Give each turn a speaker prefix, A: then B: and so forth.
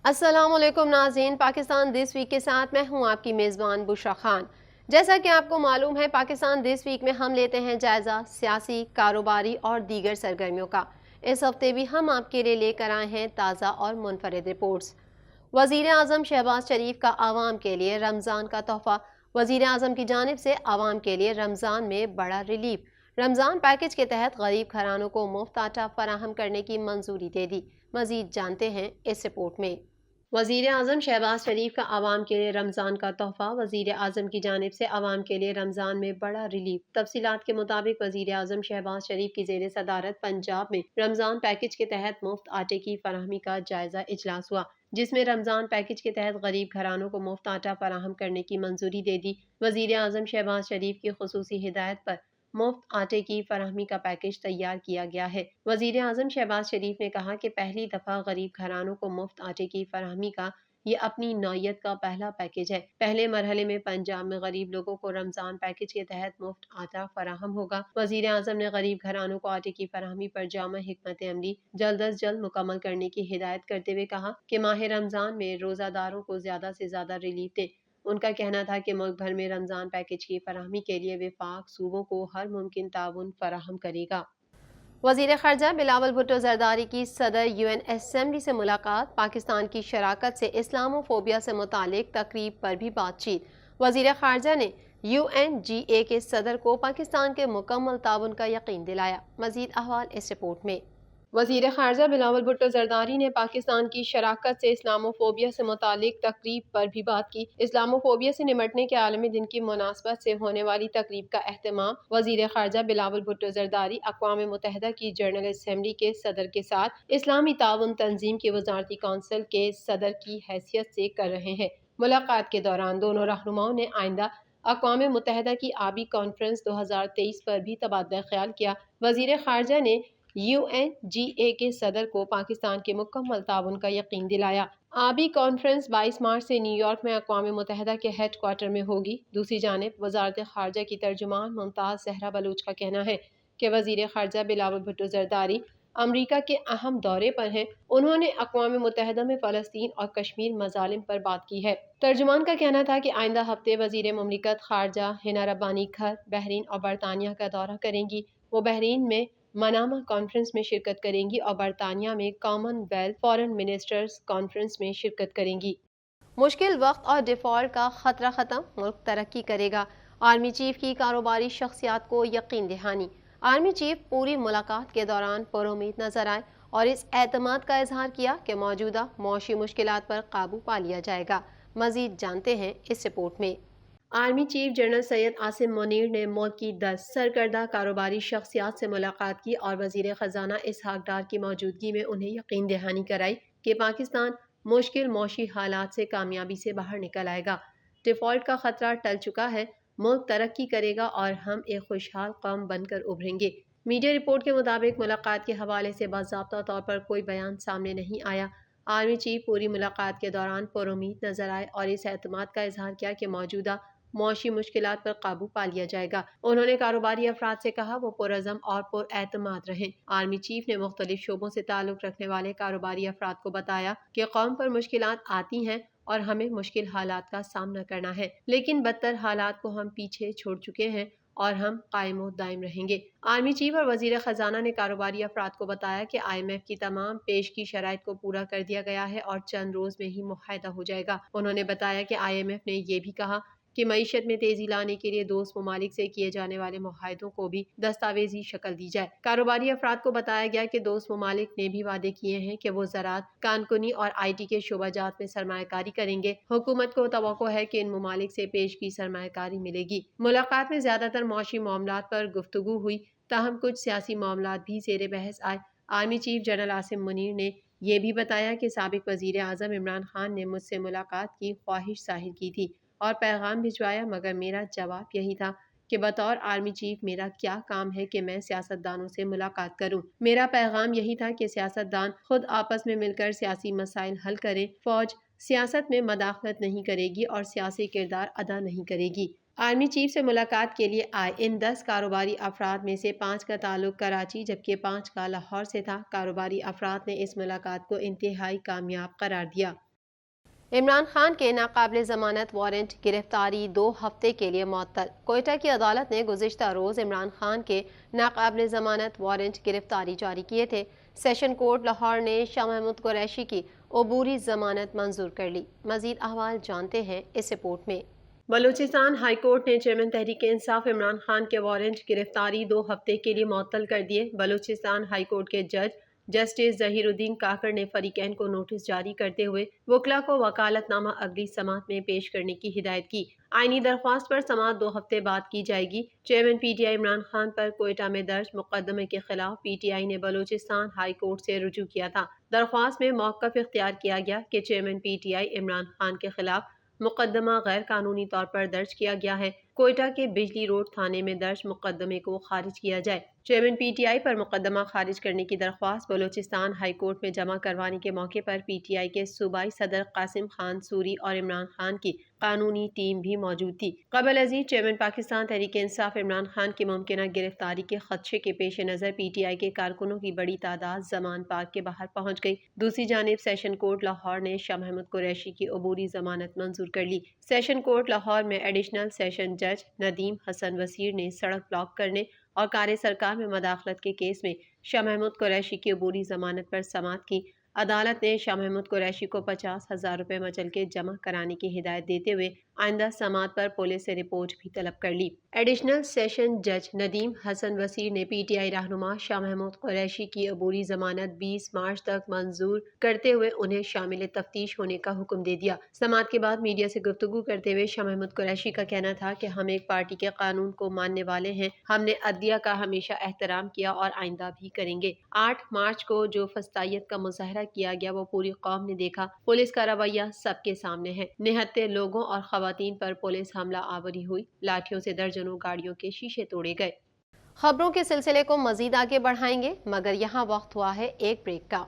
A: السلام علیکم ناظرین، پاکستان دس ویک کے ساتھ میں ہوں آپ کی میزبان بشرا خان۔ جیسا کہ آپ کو معلوم ہے، پاکستان دس ویک میں ہم لیتے ہیں جائزہ سیاسی، کاروباری اور دیگر سرگرمیوں کا۔ اس ہفتے بھی ہم آپ کے لیے لے کر آئے ہیں تازہ اور منفرد رپورٹس۔ وزیر اعظم شہباز شریف کا عوام کے لیے رمضان کا تحفہ۔ وزیر اعظم کی جانب سے عوام کے لیے رمضان میں بڑا ریلیف۔ رمضان پیکج کے تحت غریب گھرانوں کو مفت آٹا فراہم کرنے کی منظوری دے دی۔ مزید جانتے ہیں اس رپورٹ میں۔ وزیر اعظم شہباز شریف کا عوام کے لیے رمضان کا تحفہ۔ وزیر اعظم کی جانب سے عوام کے لیے رمضان میں بڑا ریلیف۔ تفصیلات کے مطابق وزیر اعظم شہباز شریف کی زیر صدارت پنجاب میں رمضان پیکج کے تحت مفت آٹے کی فراہمی کا جائزہ اجلاس ہوا، جس میں رمضان پیکج کے تحت غریب گھرانوں کو مفت آٹا فراہم کرنے کی منظوری دے دی۔ وزیر اعظم شہباز شریف کی خصوصی ہدایت پر مفت آٹے کی فراہمی کا پیکج تیار کیا گیا ہے۔ وزیر اعظم شہباز شریف نے کہا کہ پہلی دفعہ غریب گھرانوں کو مفت آٹے کی فراہمی کا یہ اپنی نوعیت کا پہلا پیکج ہے۔ پہلے مرحلے میں پنجاب میں غریب لوگوں کو رمضان پیکج کے تحت مفت آٹا فراہم ہوگا۔ وزیر اعظم نے غریب گھرانوں کو آٹے کی فراہمی پر جامع حکمت عملی جلد از جلد مکمل کرنے کی ہدایت کرتے ہوئے کہا کہ ماہ رمضان میں روزہ داروں کو زیادہ سے زیادہ ریلیف دیں۔ ان کا کہنا تھا کہ ملک بھر میں رمضان پیکج کی فراہمی کے لیے وفاق صوبوں کو ہر ممکن تعاون فراہم کرے گا۔ وزیر خارجہ بلاول بھٹو زرداری کی صدر UN اسمبلی سے ملاقات۔ پاکستان کی شراکت سے اسلامو فوبیا سے متعلق تقریب پر بھی بات چیت۔ وزیر خارجہ نے UNGA کے صدر کو پاکستان کے مکمل تعاون کا یقین دلایا۔ مزید احوال اس رپورٹ میں۔ وزیر خارجہ بلاول بھٹو زرداری نے پاکستان کی شراکت سے اسلامو فوبیا سے متعلق تقریب پر بھی بات کی۔ اسلامو فوبیا سے نمٹنے کے عالمی دن کی مناسبت سے ہونے والی تقریب کا اہتمام وزیر خارجہ بلاول بھٹو زرداری اقوام متحدہ کی جنرل اسمبلی کے صدر کے ساتھ اسلامی تعاون تنظیم کی وزارتی کونسل کے صدر کی حیثیت سے کر رہے ہیں۔ ملاقات کے دوران دونوں رہنماؤں نے آئندہ اقوام متحدہ کی آبی کانفرنس 2023 پر بھی تبادلہ خیال کیا۔ وزیر خارجہ نے UNGA کے صدر کو پاکستان کے مکمل تعاون کا یقین دلایا۔ آبی کانفرنس 22 مارچ سے نیو یارک میں اقوام متحدہ کے ہیڈ کوارٹر میں ہوگی۔ دوسری جانب وزارت خارجہ کی ترجمان ممتاز زہرا بلوچ کا کہنا ہے کہ وزیر خارجہ بلاول بھٹو زرداری امریکہ کے اہم دورے پر ہیں۔ انہوں نے اقوام متحدہ میں فلسطین اور کشمیر مظالم پر بات کی ہے۔ ترجمان کا کہنا تھا کہ آئندہ ہفتے وزیر مملکت خارجہ ہنا ربانی گھر، بحرین اور برطانیہ کا دورہ کریں گی۔ وہ بحرین میں منامہ کانفرنس میں شرکت کریں گی اور برطانیہ میں common wealth foreign ministers conference میں شرکت کریں گی۔ مشکل وقت اور ڈیفالٹ کا خطرہ ختم، ملک ترقی کرے گا۔ آرمی چیف کی کاروباری شخصیات کو یقین دہانی۔ آرمی چیف پوری ملاقات کے دوران پر امید نظر آئے اور اس اعتماد کا اظہار کیا کہ موجودہ معاشی مشکلات پر قابو پا لیا جائے گا۔ مزید جانتے ہیں اس رپورٹ میں۔ Army chief general Syed Asim Munir نے ملک کی 10 سرکردہ کاروباری شخصیات سے ملاقات کی اور وزیر خزانہ اسحاق ڈار کی موجودگی میں انہیں یقین دہانی کرائی کہ پاکستان مشکل معاشی حالات سے کامیابی سے باہر نکل آئے گا۔ ڈیفالٹ کا خطرہ ٹل چکا ہے، ملک ترقی کرے گا اور ہم ایک خوشحال قوم بن کر ابھریں گے۔ میڈیا رپورٹ کے مطابق ملاقات کے حوالے سے باضابطہ طور پر کوئی بیان سامنے نہیں آیا۔ آرمی چیف پوری ملاقات کے دوران پر امید نظر آئے اور اس اعتماد کا اظہار کیا کہ موجودہ معاشی مشکلات پر قابو پا لیا جائے گا۔ انہوں نے کاروباری افراد سے کہا وہ پرعزم اور پر اعتماد رہیں۔ آرمی چیف نے مختلف شعبوں سے تعلق رکھنے والے کاروباری افراد کو بتایا کہ قوم پر مشکلات آتی ہیں اور ہمیں مشکل حالات کا سامنا کرنا ہے، لیکن بدتر حالات کو ہم پیچھے چھوڑ چکے ہیں اور ہم قائم و دائم رہیں گے۔ آرمی چیف اور وزیر خزانہ نے کاروباری افراد کو بتایا کہ IMF کی تمام پیشگی شرائط کو پورا کر دیا گیا ہے اور چند روز میں ہی معاہدہ ہو جائے گا۔ انہوں نے بتایا کہ IMF نے یہ بھی کہا کہ معیشت میں تیزی لانے کے لیے دوست ممالک سے کیے جانے والے معاہدوں کو بھی دستاویزی شکل دی جائے۔ کاروباری افراد کو بتایا گیا کہ دوست ممالک نے بھی وعدے کیے ہیں کہ وہ زراعت، کانکنی اور IT کے شعبہ جات میں سرمایہ کاری کریں گے۔ حکومت کو توقع ہے کہ ان ممالک سے پیشگی سرمایہ کاری ملے گی۔ ملاقات میں زیادہ تر معاشی معاملات پر گفتگو ہوئی، تاہم کچھ سیاسی معاملات بھی زیر بحث آئے۔ Army chief general Asim Munir نے یہ بھی بتایا کہ سابق وزیر اعظم عمران خان نے مجھ سے ملاقات کی خواہش ظاہر کی تھی اور پیغام بھجوایا، مگر میرا جواب یہی تھا کہ بطور آرمی چیف میرا کیا کام ہے کہ میں سیاست دانوں سے ملاقات کروں۔ میرا پیغام یہی تھا کہ سیاست دان خود آپس میں مل کر سیاسی مسائل حل کریں۔ فوج سیاست میں مداخلت نہیں کرے گی اور سیاسی کردار ادا نہیں کرے گی۔ آرمی چیف سے ملاقات کے لیے آئے ان 10 کاروباری افراد میں سے 5 کا تعلق کراچی جبکہ 5 کا لاہور سے تھا۔ کاروباری افراد نے اس ملاقات کو انتہائی کامیاب قرار دیا۔ عمران خان کے ناقابل ضمانت وارنٹ گرفتاری 2 ہفتے کے لیے معطل۔ کوئٹہ کی عدالت نے گزشتہ روز عمران خان کے ناقابل ضمانت وارنٹ گرفتاری جاری کیے تھے۔ سیشن کورٹ لاہور نے شاہ محمود قریشی کی عبوری ضمانت منظور کر لی۔ مزید احوال جانتے ہیں اس رپورٹ میں۔ بلوچستان ہائی کورٹ نے چیئرمین تحریک انصاف عمران خان کے وارنٹ گرفتاری 2 ہفتے کے لیے معطل کر دیے۔ بلوچستان ہائی کورٹ کے جج جسٹس ظہیر الدین کاکڑ نے فریقین کو نوٹس جاری کرتے ہوئے وکلاء کو وکالت نامہ اگلی سماعت میں پیش کرنے کی ہدایت کی۔ آئینی درخواست پر سماعت 2 ہفتے بعد کی جائے گی۔ Chairman P T I Imran Khan پر کوئٹہ میں درج مقدمے کے خلاف پی ٹی آئی نے بلوچستان ہائی کورٹ سے رجوع کیا تھا۔ درخواست میں موقف اختیار کیا گیا کہ chairman P T I Imran Khan کے خلاف مقدمہ غیر قانونی طور پر درج کیا گیا ہے۔ کوئٹہ کے بجلی روڈ تھانے میں درج مقدمے کو خارج کیا جائے۔ چیئرمین پی ٹی آئی پر مقدمہ خارج کرنے کی درخواست بلوچستان ہائی کورٹ میں جمع کروانے کے موقع پر پی ٹی آئی کے صوبائی صدر قاسم خان سوری اور عمران خان کی قانونی ٹیم بھی موجود تھی۔ قبل ازیں چیئرمین پاکستان تحریک انصاف عمران خان کی ممکنہ گرفتاری کے خدشے کے پیش نظر پی ٹی آئی کے کارکنوں کی بڑی تعداد زمان پارک کے باہر پہنچ گئی۔ دوسری جانب سیشن کورٹ لاہور نے شاہ محمود قریشی کی عبوری ضمانت منظور کر لی۔ سیشن کورٹ لاہور میں ایڈیشنل سیشن جج ندیم حسن وزیر نے سڑک بلاک کرنے اور کار سرکار میں مداخلت کے کیس میں شاہ محمود قریشی کی عبوری ضمانت پر سماعت کی۔ عدالت نے شاہ محمود قریشی کو 50,000 روپے مچل کے جمع کرانے کی ہدایت دیتے ہوئے آئندہ سماعت پر پولیس سے رپورٹ بھی طلب کر لی۔ ایڈیشنل سیشن جج ندیم حسن وزیر نے پی ٹی آئی رہنما شاہ محمود قریشی کی عبوری ضمانت 20 مارچ تک منظور کرتے ہوئے انہیں شامل تفتیش ہونے کا حکم دے دیا۔ سماعت کے بعد میڈیا سے گفتگو کرتے ہوئے شاہ محمود قریشی کا کہنا تھا کہ ہم ایک پارٹی کے قانون کو ماننے والے ہیں، ہم نے عدلیہ کا ہمیشہ احترام کیا اور آئندہ بھی کریں گے۔ 8 مارچ کو جو فسطائیت کا مظاہرہ کیا گیا وہ پوری قوم نے دیکھا۔ پولیس کا رویہ سب کے سامنے ہے۔ نہتے لوگوں اور خواتین پر پولیس حملہ آوری ہوئی، لاٹھیوں سے درجنوں گاڑیوں کے شیشے توڑے گئے۔ خبروں کے سلسلے کو مزید آگے بڑھائیں گے مگر یہاں وقت ہوا ہے ایک بریک کا۔